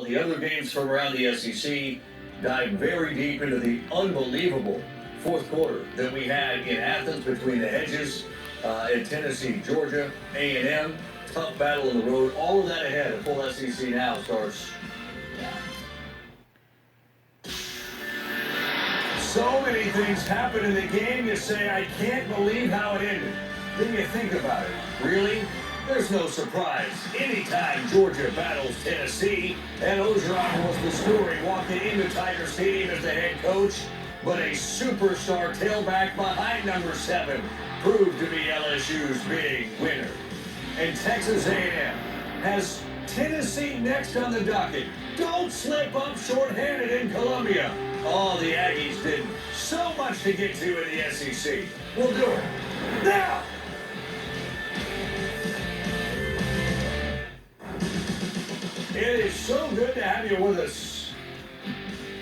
The other games from around the SEC dive very deep into the unbelievable fourth quarter that we had in Athens between the Hedges in Tennessee, Georgia, A&M. Tough battle on the road. All of that ahead. The full SEC now starts. So many things happen in the game, you say, I can't believe how it ended. Then you think about it. Really? There's no surprise. Anytime Georgia battles Tennessee, and Orgeron was the story walking into Tiger Stadium as the head coach, but a superstar tailback behind number 7 proved to be LSU's big winner. And Texas A&M has Tennessee next on the docket. Don't slip up shorthanded in Columbia. Oh, the Aggies did so much to get to in the SEC. We'll do it now. It is so good to have you with us.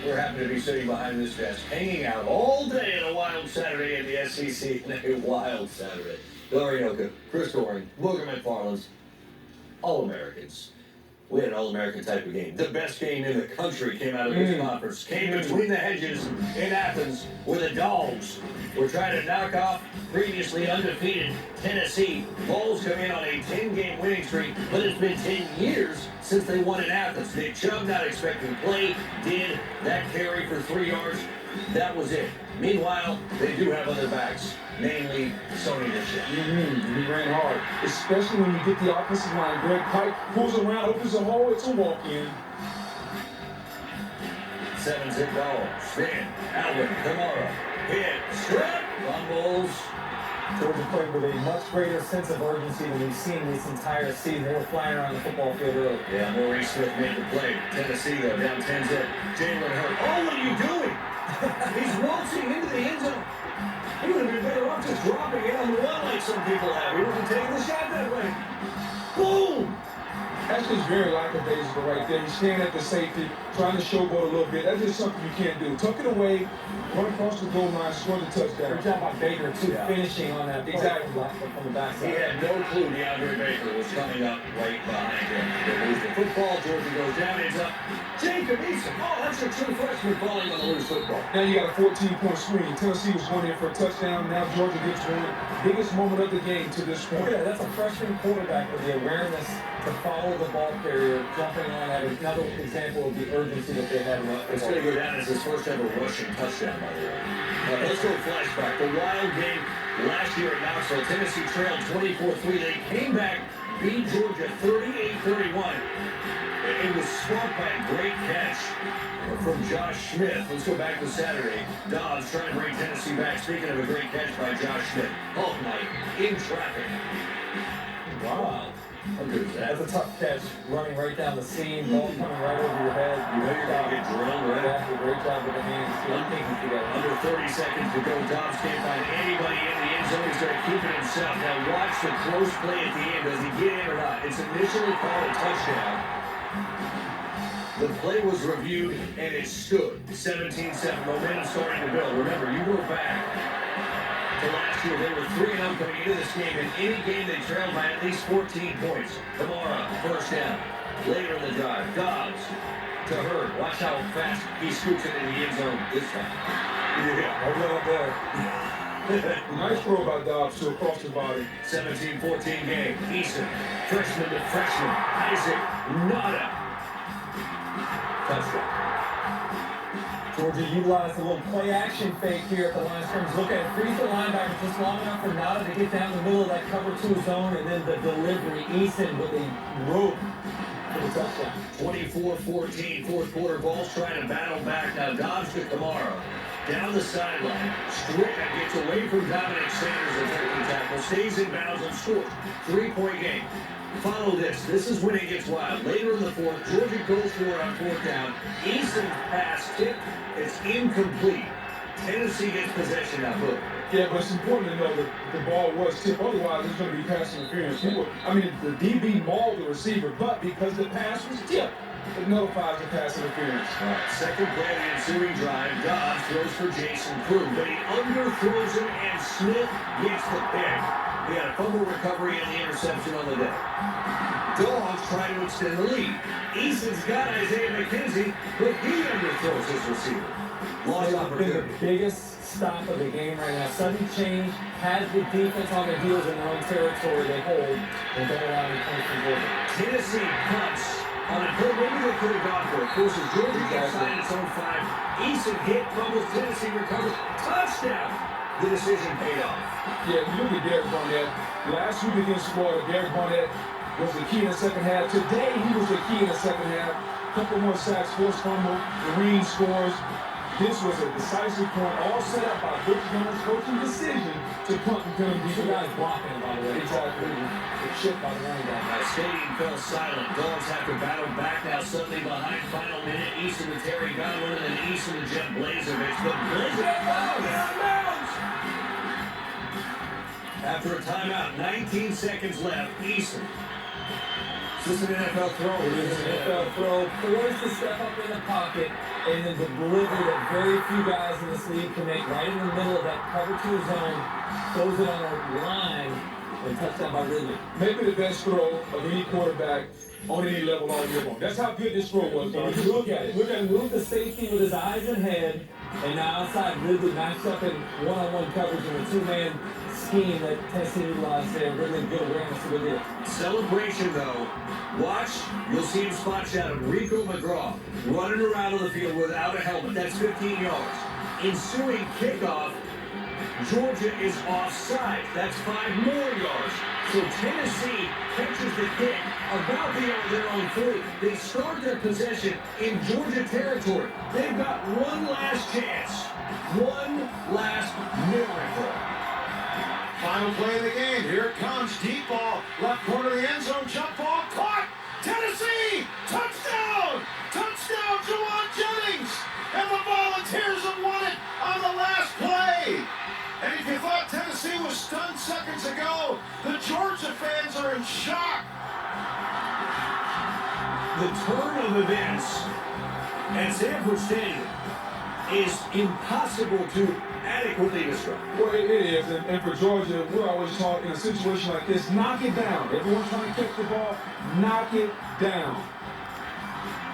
We're happy to be sitting behind this desk, hanging out all day on a wild Saturday in the SEC. A wild Saturday. Larry Oka, Chris Doring, Booger McFarland's All-Americans. We had an All-American type of game. The best game in the country came out of this conference. Came between the Hedges in Athens, where the Dogs were trying to knock off previously undefeated Tennessee. Vols come in on a 10-game winning streak, but it's been 10 years since they won in Athens. Nick Chubb not expecting play, did that carry for 3 yards. That was it. Meanwhile, they do have other backs, namely Sony Michel. He ran hard, especially when you get the offensive line. Greg Pike pulls around, opens a hole, it's a walk-in. 7-zip ball. Spin. Alvin Kamara. Hit. Strip. Fumbles. Georgia played with a much greater sense of urgency than we've seen this entire season. They were flying around the football field early. Yeah, Maurice Smith made the play. Tennessee, though, down 10-zip. Jalen Hurts. Oh, what are you doing? He's waltzing into the end zone. He would have been better off just dropping it on the run like some people have. He wasn't taking the shot that way. Boom! That's just very lackadaisical right there. He's standing at the safety, trying to showboat a little bit. That's just something you can't do. Tuck it away, run across the goal line, score the touchdown. Good job by Baker, too, finishing on that play from the backside. He had no clue DeAndre Baker was coming up right behind him. They lose the football. Georgia goes down. It's up. Jacob Eason. Oh, that's a true freshman falling on the loose football. Now you got a 14-point swing. Tennessee was going in for a touchdown. Now Georgia gets one. Biggest moment of the game to this point. Yeah, that's a freshman quarterback with the awareness to follow the ball carrier, jumping on at another example of the urgency that they had. It's going to go down as his first ever rushing touchdown, by the way. Let's go flashback. The wild game last year at Knoxville. Tennessee trailed 24-3. They came back, beat Georgia 38-31. It was swamped by a great catch from Josh Smith. Let's go back to Saturday. Dobbs trying to bring Tennessee back. Speaking of a great catch by Josh Smith. Hulk night in traffic. Wow. How good is that? That's a tough catch, running right down the seam, ball coming right over your head. You know you're going to get drilled, right? Exactly, great job with the hands. Under 30 seconds to go. Dobbs can't find anybody in the end zone. He's going to keep it himself. Now watch the close play at the end. Does he get in or not? It's initially called a touchdown. The play was reviewed, and it stood. 17-7. Momentum starting to build. Remember, you go back to last year. They were 3-0 coming into this game. In any game, they trailed by at least 14 points. Kamara, first down. Later in the drive, Dobbs to Hurd. Watch how fast he scoots it in the end zone this time. Yeah, hold on there. Nice throw by Dobbs to across the body. 17-14 game. Eason, freshman to freshman. Isaac, nada. Touchdown. Georgia utilized a little play-action fake here at the line of scrimmage. Look at it, freeze the linebacker just long enough for Nada to get down the middle of that cover 2 zone, and then the delivery. Eason with a rope for the touchdown. 24-14, fourth quarter. Vols trying to battle back. Now Dobbs to Kamara. Down the sideline. Strick gets away from Dominic Sanders, the tackle tackle. Stays in bounds and scores. 3-point game. Follow this. This is when it gets wild. Later in the fourth, Georgia goes for it on fourth down. Eason's pass tipped. It's incomplete. Tennessee gets possession now. Look. Yeah, but it's important to know that the ball was tipped. Otherwise, it's going to be pass interference. The DB mauled the receiver, but because the pass was tipped, it nullifies the pass interference. Second play of the ensuing drive. Dobbs throws for Jason Crew, but he underthrows him, and Smith gets the pick. He had a fumble recovery and the interception on the day. Dogs try to extend the lead. Eason's got Isaiah McKenzie, but he underthrows his receiver. Lost opportunity. The biggest stop of the game right now. Sudden change, has the defense on their heels in their own territory. They hold and don't allow any points from Georgia. Tennessee punts on a play maybe they could have gone for it. Forces Georgia inside its own 5. Eason hit, fumbles, Tennessee recovers. Touchdown! The decision paid off. Yeah, you look at Derek Barnett. Last week against Florida, Derek Barnett was the key in the second half. Today, he was the key in the second half. Couple more sacks, forced fumble, Marine scores. This was a decisive point, all set up by Butch Gunner's coaching decision to punt and penalty. Two guys blocking, by the way. Exactly. It's shipped by the running back. Stadium fell silent. Dogs have to battle back now suddenly behind final minute. Easton to Terry Godwin and then Easton to Jeff Blazevich. But Blazevich out of bounds! After a timeout, 19 seconds left. Easton. Is this an NFL throw? It is an NFL throw. Forced to step up in the pocket and then the delivery that very few guys in this league can make right in the middle of that cover 2 zone. Throws it on a line and touchdown by Ridley. Maybe the best throw of any quarterback on any level all year long. That's how good this throw was. Look at it. We're going to move the safety with his eyes and head. And now outside, Ridley matched up in one-on-one coverage in a 2-man scheme that Tennessee utilized there. Ridley good awareness to it. Celebration, though. Watch. You'll see him spot shadow. Rico McGraw running around on the field without a helmet. That's 15 yards. Ensuing kickoff, Georgia is offside. That's 5 more yards. So Tennessee catches the kick about their own 3. They start their possession in Georgia territory. They've got one last chance. One last miracle. Final play of the game. Here it comes. Deep ball. Left corner of the end zone. Jump ball. Caught. Tennessee. Touchdown. Touchdown, Juwan Jennings. And the Volunteers have won it on the last play. And if you thought Tennessee was stunned seconds ago, the Georgia fans are in shock. The turn of events at Sanford Stadium is impossible to adequately describe. Well, it is. And for Georgia, we're always taught in a situation like this, knock it down. Everyone's trying to catch the ball, knock it down.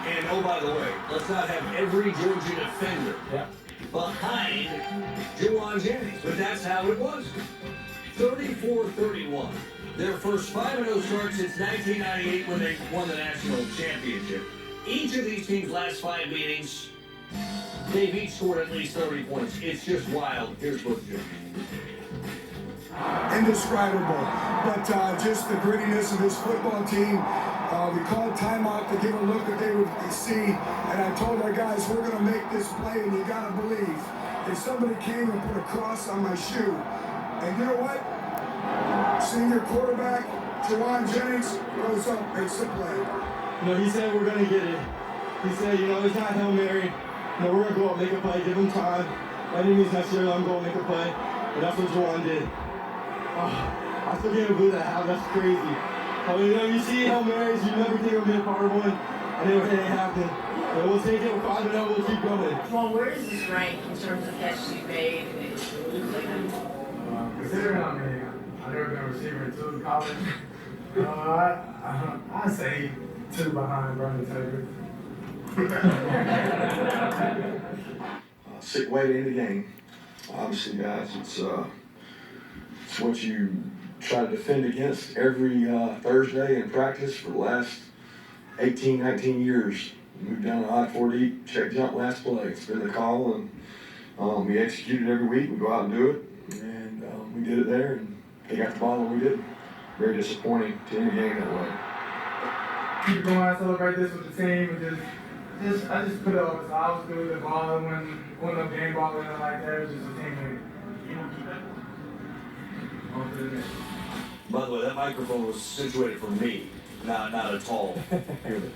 And oh, by the way, let's not have every Georgia defender behind Juwan Jennings, but that's how it was. 34-31. Their first 5-0 start since 1998 when they won the national championship. Each of these teams' last 5 meetings, they've each scored at least 30 points. It's just wild. Here's Butch Jones. Indescribable, but just the grittiness of this football team. We called timeout to give a look that they would see, and I told our guys, we're going to make this play, and you got to believe. If somebody came and put a cross on my shoe, and you know what? Senior quarterback, Juwan Jennings, goes up, makes the play. You know, he said we're going to get it. He said, you know, it's not Hail Mary. You know, we're going to go up, make a play, give him time. By any means necessary, I'm going to make a play. And that's what Juwan did. I still can't believe that happened. That's crazy. I mean, you know, you see Hail Marys, you never think it'll be a part of one, and it ain't happening. And we'll take it with 5-0, we'll keep going. Well, where is this rank in terms of catches you've made? Considering I've never been a receiver until college, I'd say 2 behind Brandon Taylor. Sick way to end the game. Obviously, guys, it's what you try to defend against every Thursday in practice for the last 18, 19 years. We moved down to I-40, check jump last play. It's been the call, and we execute it every week. We go out and do it, and we did it there, and they got the ball and we didn't. Very disappointing to end the game that way. Keep going, celebrate this with the team, and I just put it up. I was good with the ball, and when the game ball in like that, it was just a teammate. You don't keep it. By the way, that microphone was situated for me, not at all. Hear this.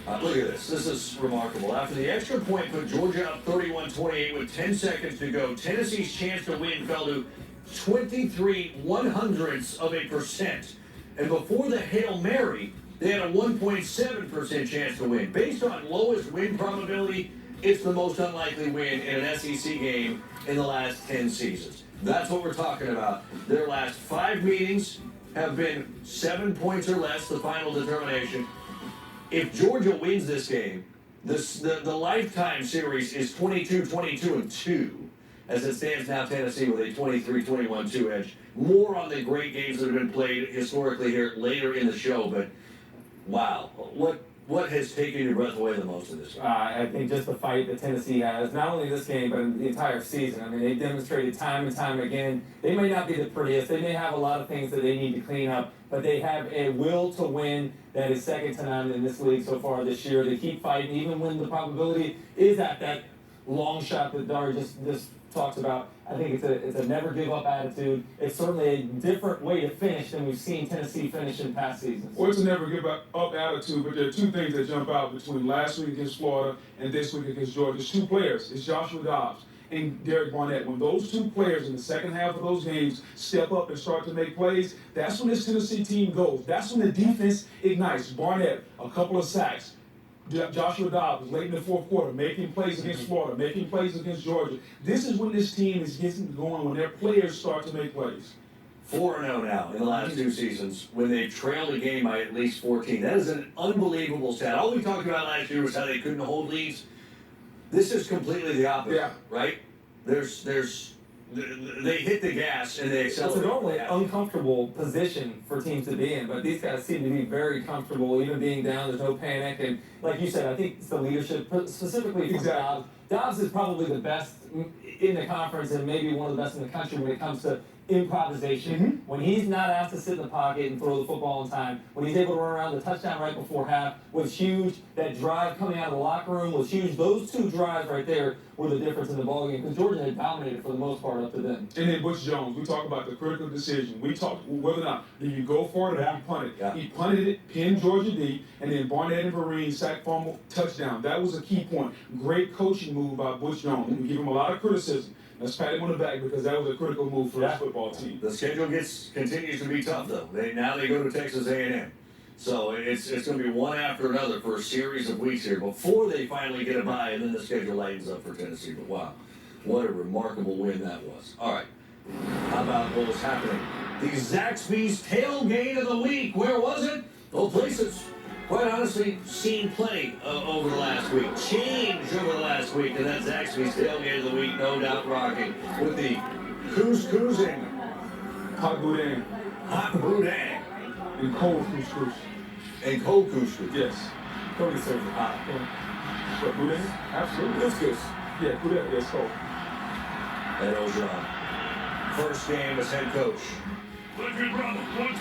Look at this. This is remarkable. After the extra point put Georgia up 31-28 with 10 seconds to go, Tennessee's chance to win fell to 23/100%. And before the Hail Mary, they had a 1.7% chance to win. Based on lowest win probability, it's the most unlikely win in an SEC game in the last 10 seasons. That's what we're talking about. Their last 5 meetings have been 7 points or less, the final determination. If Georgia wins this game, the lifetime series is 22-22-2. As it stands now, Tennessee with a 23-21-2 edge. More on the great games that have been played historically here later in the show, but wow, what has taken your breath away the most in this game? I think just the fight that Tennessee has, not only this game, but in the entire season. I mean, they've demonstrated time and time again. They may not be the prettiest. They may have a lot of things that they need to clean up, but they have a will to win that is second to none in this league so far this year. They keep fighting, even when the probability is at that long shot that Dar just talks about. I think it's a never give up attitude. It's certainly a different way to finish than we've seen Tennessee finish in past seasons. Well, it's a never give up attitude, but there are 2 things that jump out between last week against Florida and this week against Georgia. There's 2 players. It's Joshua Dobbs and Derek Barnett. When those 2 players in the second half of those games step up and start to make plays, that's when this Tennessee team goes. That's when the defense ignites. Barnett, a couple of sacks. Joshua Dobbs late in the fourth quarter, making plays against Florida, making plays against Georgia. This is when this team is getting going, when their players start to make plays. 4-0 now in the last 2 seasons when they trailed a game by at least 14. That is an unbelievable stat. All we talked about last year was how they couldn't hold leads. This is completely the opposite, right? They hit the gas and they accelerate. It's a normally uncomfortable position for teams to be in, but these guys seem to be very comfortable, even being down. There's no panic, and like you said, I think it's the leadership, specifically from Dobbs. Dobbs is probably the best in the conference and maybe one of the best in the country when it comes to improvisation. When he's not asked to sit in the pocket and throw the football on time, when he's able to run around the touchdown right before half was huge. That drive coming out of the locker room was huge. Those 2 drives right there were the difference in the ballgame because Georgia had dominated for the most part up to then. And then Butch Jones, we talk about the critical decision. We talked whether or not do you go for it or do you punt it. Yeah. He punted it, pinned Georgia deep, and then Barnett and Vereen sack fumble, touchdown. That was a key point. Great coaching move by Butch Jones. We give him a lot of criticism. Let's pat him on the back because that was a critical move for his football team. The schedule continues to be tough though. Now they go to Texas A&M. So it's going to be one after another for a series of weeks here before they finally get a bye, and then the schedule lightens up for Tennessee. But wow, what a remarkable win that was. All right, how about what was happening? The Zaxby's tailgate of the week. Where was it? Well, places, quite honestly, seen plenty over the last week. Change over the last week, and that's Zaxby's tailgate of the week, no doubt rocking with the couscousing. Hot boudin. Hot boudin. And cold couscous. And cold couscous. Yes. Cody serves it hot. What, boudin? Absolutely. Couscous. Yeah, boudin. Yes, cold. And Ojon. First game as head coach. Look, good brother. 1-2.